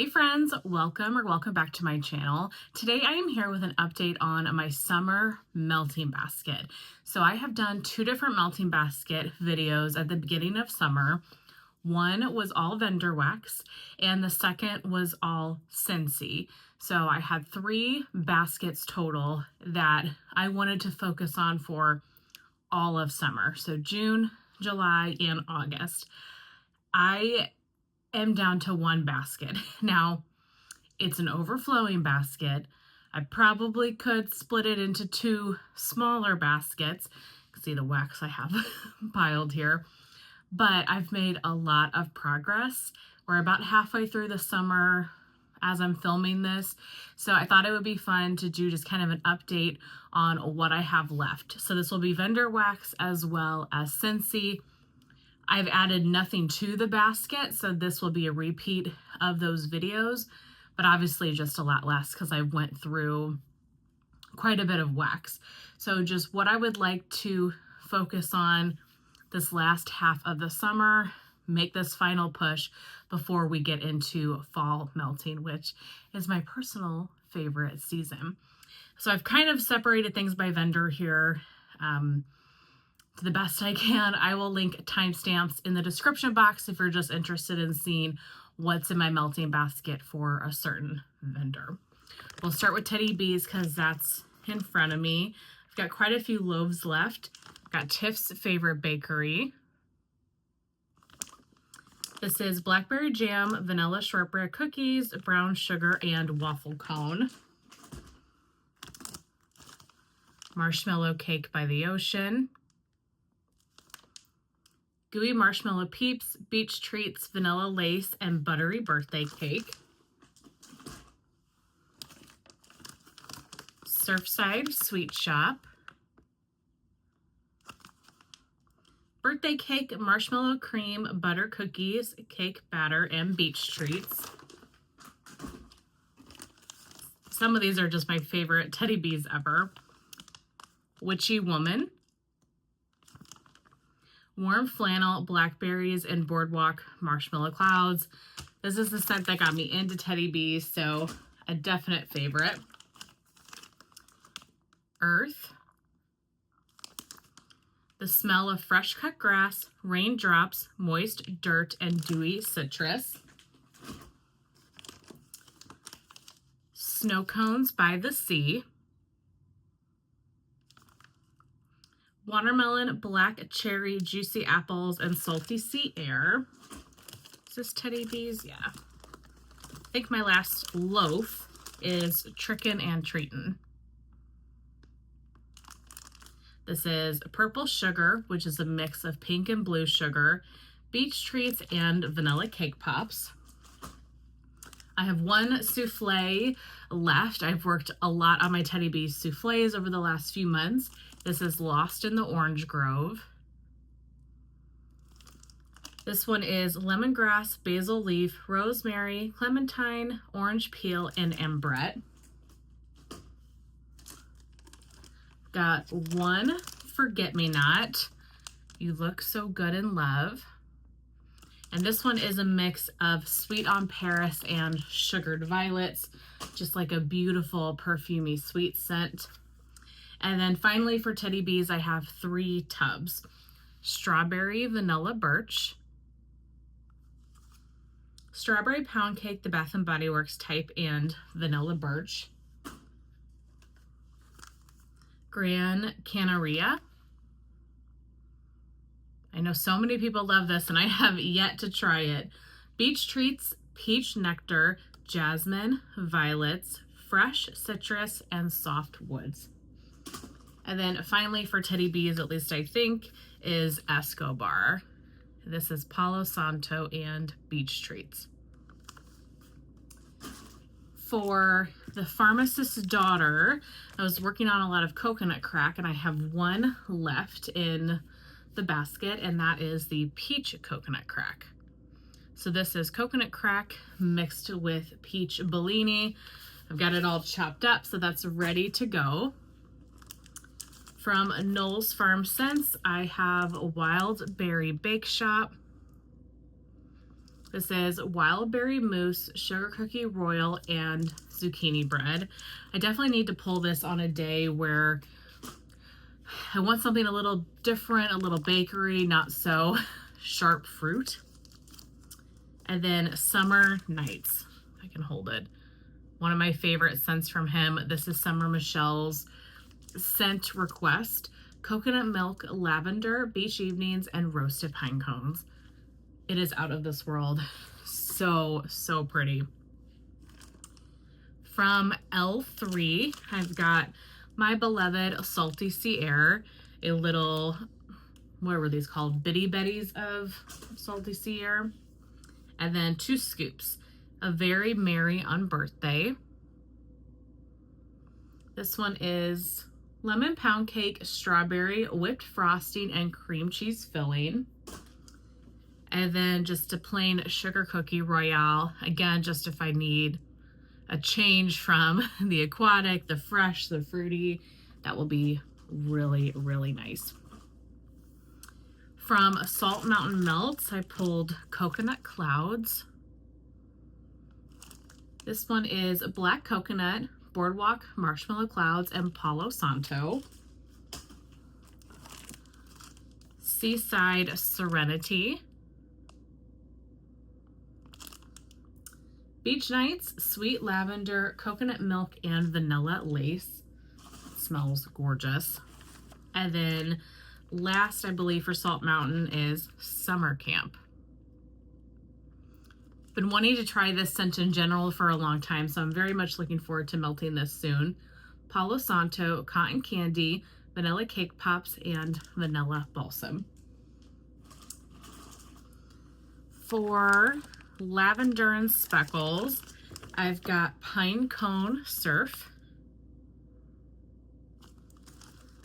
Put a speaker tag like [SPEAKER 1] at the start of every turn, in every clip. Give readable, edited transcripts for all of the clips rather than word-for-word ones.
[SPEAKER 1] Hey friends, welcome back to my channel. Today I am here with an update on my summer melting basket. So I have done two different melting basket videos at the beginning of summer. One was all vendor wax and the second was all Scentsy. So I had three baskets total that I wanted to focus on for all of summer. So June, July, and August. I am down to one basket. Now, it's an overflowing basket. I probably could split it into two smaller baskets. You can see the wax I have piled here. But I've made a lot of progress. We're about halfway through the summer as I'm filming this. So I thought it would be fun to do just kind of an update on what I have left. So this will be vendor wax as well as Scentsy. I've added nothing to the basket, so this will be a repeat of those videos, but obviously just a lot less because I went through quite a bit of wax. So just what I would like to focus on this last half of the summer, make this final push before we get into fall melting, which is my personal favorite season. So I've kind of separated things by vendor here. To the best I can. I will link timestamps in the description box if you're just interested in seeing what's in my melting basket for a certain vendor. We'll start with Teddy B's because that's in front of me. I've got quite a few loaves left. I've got Tiff's Favorite Bakery. This is blackberry jam, vanilla shortbread cookies, brown sugar, and waffle cone. Marshmallow cake by the ocean. Gooey Marshmallow Peeps, Beach Treats, Vanilla Lace, and Buttery Birthday Cake. Surfside Sweet Shop. Birthday Cake, Marshmallow Cream, Butter Cookies, Cake Batter, and Beach Treats. Some of these are just my favorite Teddy B's ever. Witchy Woman. Warm Flannel, Blackberries, and Boardwalk Marshmallow Clouds. This is the scent that got me into Teddy B's, so a definite favorite. Earth. The Smell of Fresh Cut Grass, Raindrops, Moist Dirt, and Dewy Citrus. Snow Cones by the Sea. Watermelon, Black Cherry, Juicy Apples, and Salty Sea Air. Is this Teddy B's? Yeah. I think my last loaf is Trickin' and Treatin'. This is Purple Sugar, which is a mix of pink and blue sugar, Beach Treats, and vanilla cake pops. I have one souffle left. I've worked a lot on my Teddy B's souffles over the last few months. This is Lost in the Orange Grove. This one is lemongrass, basil leaf, rosemary, clementine, orange peel, and ambrette. Got one Forget-Me-Not. You Look So Good in Love. And this one is a mix of Sweet on Paris and Sugared Violets. Just like a beautiful perfumey sweet scent. And then finally for Teddy B's, I have three tubs. Strawberry Vanilla Birch. Strawberry Pound Cake, the Bath & Body Works type, and Vanilla Birch. Gran Canaria. I know so many people love this and I have yet to try it. Beach Treats, Peach Nectar, Jasmine, Violets, Fresh Citrus, and Soft Woods. And then finally for Teddy B's, at least I think, is Escobar. This is Palo Santo and Beach Treats. For the Pharmacist's Daughter, I was working on a lot of coconut crack and I have one left in the basket, and that is the Peach Coconut Crack. So this is coconut crack mixed with peach Bellini. I've got it all chopped up, so that's ready to go. From Knowles Farm Scents, I have a Wild Berry Bake Shop, This is wild berry mousse, sugar cookie royal, and zucchini bread. I definitely need to pull this on a day where I want something a little different, a little bakery, not so sharp fruit. And then Summer Nights. I can hold it. One of my favorite scents from him. This is Summer Michelle's scent request. Coconut milk, lavender, beach evenings, and roasted pine cones. It is out of this world. So, so pretty. From L3, I've got my beloved Salty Sea Air, a little, what were these called? Bitty Betties of Salty Sea Air. And then 2 scoops of Very Merry on Birthday. This one is lemon pound cake, strawberry, whipped frosting, and cream cheese filling. And then just a plain sugar cookie royale. Again, just if I need a change from the aquatic, the fresh, the fruity, that will be really, really nice. From Salt Mountain Melts, I pulled Coconut Clouds. This one is Black Coconut, Boardwalk Marshmallow Clouds, and Palo Santo. Seaside Serenity. Beach Nights, Sweet Lavender, Coconut Milk, and Vanilla Lace. It smells gorgeous. And then last, I believe, for Salt Mountain is Summer Camp. Been wanting to try this scent in general for a long time, so I'm very much looking forward to melting this soon. Palo Santo, Cotton Candy, Vanilla Cake Pops, and Vanilla Balsam. For Lavender and Speckles, I've got Pine Cone Surf.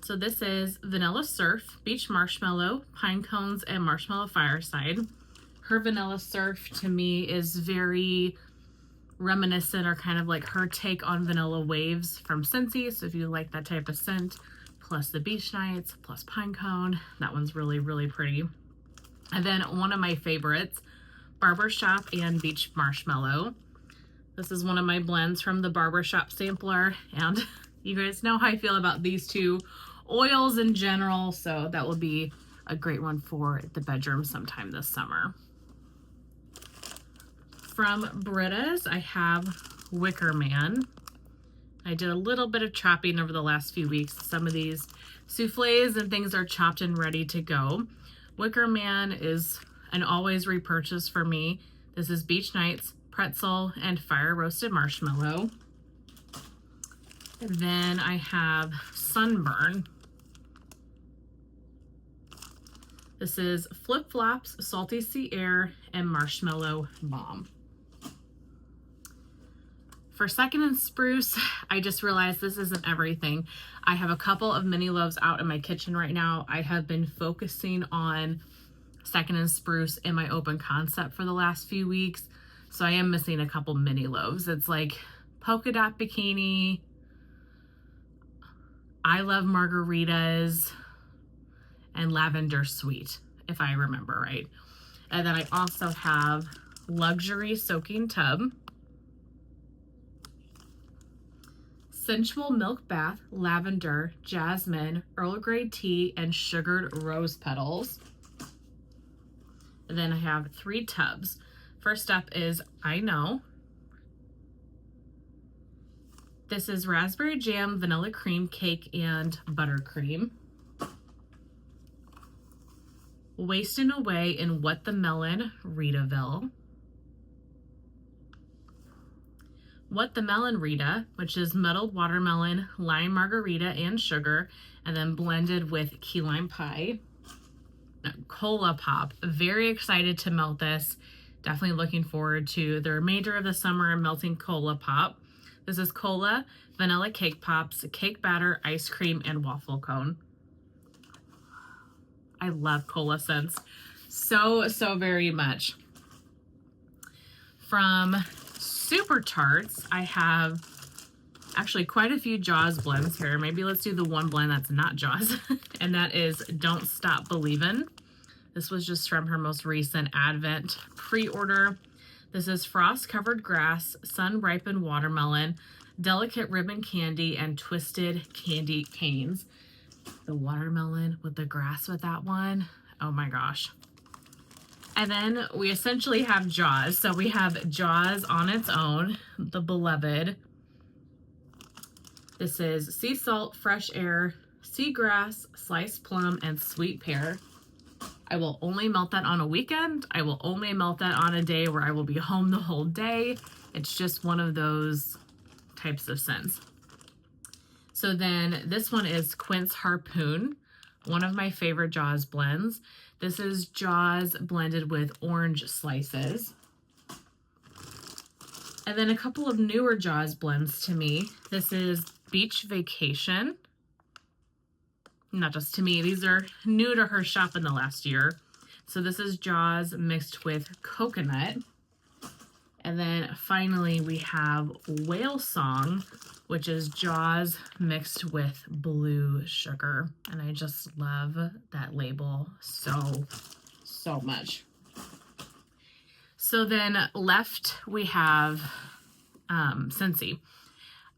[SPEAKER 1] So this is Vanilla Surf, Beach Marshmallow, Pine Cones, and Marshmallow Fireside. Her Vanilla Surf to me is very reminiscent, or kind of like her take on Vanilla Waves from Scentsy. So if you like that type of scent, plus the Beach Nights, plus Pine Cone, that one's really, really pretty. And then one of my favorites, Barbershop and Beach Marshmallow. This is one of my blends from the Barbershop sampler, and you guys know how I feel about these 2 oils in general, so that will be a great one for the bedroom sometime this summer. From Britta's, I have Wicker Man. I did a little bit of chopping over the last few weeks. Some of these souffles and things are chopped and ready to go. Wicker Man is an always repurchase for me. This is Beach Nights, Pretzel, and Fire Roasted Marshmallow. And then I have Sunburn. This is Flip Flops, Salty Sea Air, and Marshmallow Bomb. For Second and Spruce, I just realized this isn't everything. I have a couple of mini loaves out in my kitchen right now. I have been focusing on Second and Spruce in my open concept for the last few weeks, so I am missing a couple mini loaves. It's like Polka Dot Bikini, I Love Margaritas, and Lavender Sweet, if I remember right. And then I also have Luxury Soaking Tub, Sensual Milk Bath, Lavender, Jasmine, Earl Grey Tea, and Sugared Rose Petals. And then I have 3 tubs. First up is I Know. This is Raspberry Jam, Vanilla Cream Cake, and Buttercream. Wasting Away in What the Melon, Ritaville. What the Melon Rita, which is muddled watermelon, lime margarita, and sugar, and then blended with key lime pie. Cola Pop. Very excited to melt this. Definitely looking forward to the remainder of the summer and melting Cola Pop. This is Cola, Vanilla Cake Pops, Cake Batter, Ice Cream, and Waffle Cone. I love cola scents so very much. From Super Tarts, I have actually quite a few Jaws blends here. Maybe let's do the one blend that's not Jaws, and that is Don't Stop Believin'. This was just from her most recent Advent pre-order. This is Frost Covered Grass, Sun Ripened Watermelon, Delicate Ribbon Candy, and Twisted Candy Canes. The watermelon with the grass with that one. Oh my gosh. And then we essentially have Jaws. So we have Jaws on its own, the Beloved. This is Sea Salt, Fresh Air, Seagrass, Sliced Plum, and Sweet Pear. I will only melt that on a weekend. I will only melt that on a day where I will be home the whole day. It's just one of those types of scents. So then this one is Quince Harpoon, one of my favorite Jaws blends. This is Jaws blended with orange slices. And then a couple of newer Jaws blends to me. This is Beach Vacation. Not just to me, these are new to her shop in the last year. So this is Jaws mixed with coconut. And then finally we have Whale Song, which is Jaws mixed with blue sugar. And I just love that label so much. So then left we have Scentsy.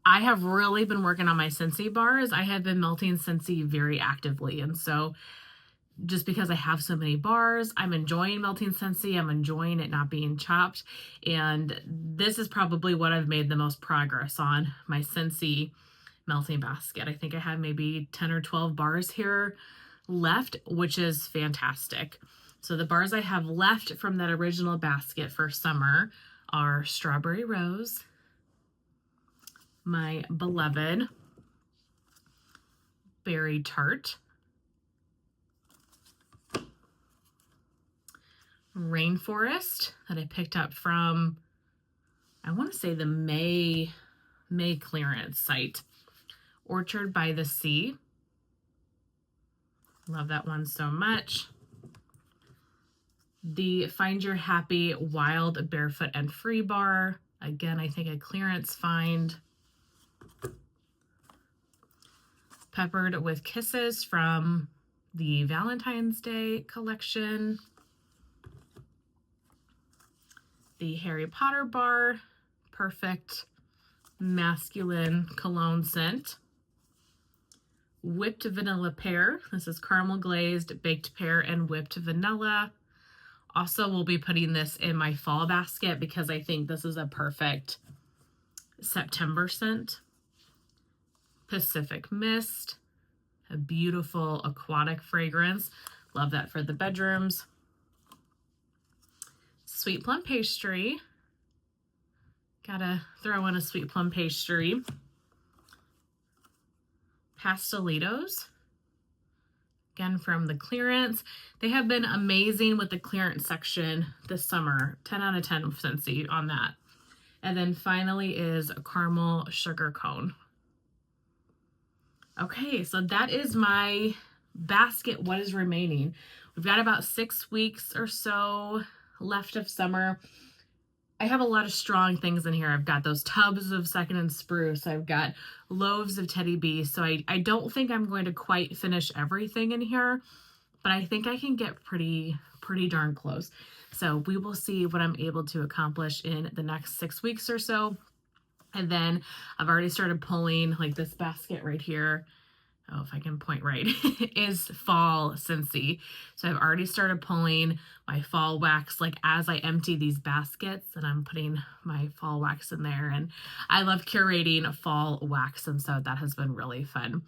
[SPEAKER 1] I have really been working on my Scentsy bars. I have been melting Scentsy very actively. And so just because I have so many bars, I'm enjoying melting Scentsy. I'm enjoying it not being chopped. And this is probably what I've made the most progress on, my Scentsy melting basket. I think I have maybe 10 or 12 bars here left, which is fantastic. So the bars I have left from that original basket for summer are Strawberry Rose, my Beloved, Berry Tart, Rainforest that I picked up from, I want to say the May clearance site, Orchard by the Sea. Love that one so much. The Find Your Happy Wild Barefoot and Free bar. Again, I think a clearance find. Peppered with Kisses from the Valentine's Day collection. The Harry Potter bar, perfect masculine cologne scent. Whipped Vanilla Pear. This is caramel glazed baked pear and whipped vanilla. Also, we'll be putting this in my fall basket because I think this is a perfect September scent. Pacific Mist, a beautiful aquatic fragrance. Love that for the bedrooms. Sweet Plum Pastry. Gotta throw in a Sweet Plum Pastry. Pastelitos. Again, from the clearance. They have been amazing with the clearance section this summer. 10 out of 10 Scentsy on that. And then finally is a Caramel Sugar Cone. Okay, so that is my basket. What is remaining? We've got about 6 weeks or so left of summer. I have a lot of strong things in here. I've got those tubs of Second and Spruce. I've got loaves of Teddy B. So I don't think I'm going to quite finish everything in here, but I think I can get pretty darn close. So we will see what I'm able to accomplish in the next 6 weeks or so. And then I've already started pulling, like this basket right here. Oh, if I can point right, is fall Scentsy. So I've already started pulling my fall wax, like as I empty these baskets, and I'm putting my fall wax in there. And I love curating fall wax, and so that has been really fun.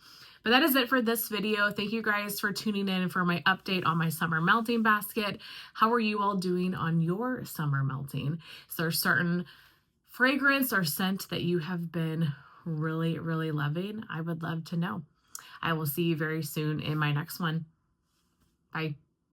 [SPEAKER 1] But that is it for this video. Thank you guys for tuning in for my update on my summer melting basket. How are you all doing on your summer melting? Is there a certain fragrance or scent that you have been really loving? I would love to know. I will see you very soon in my next one. Bye.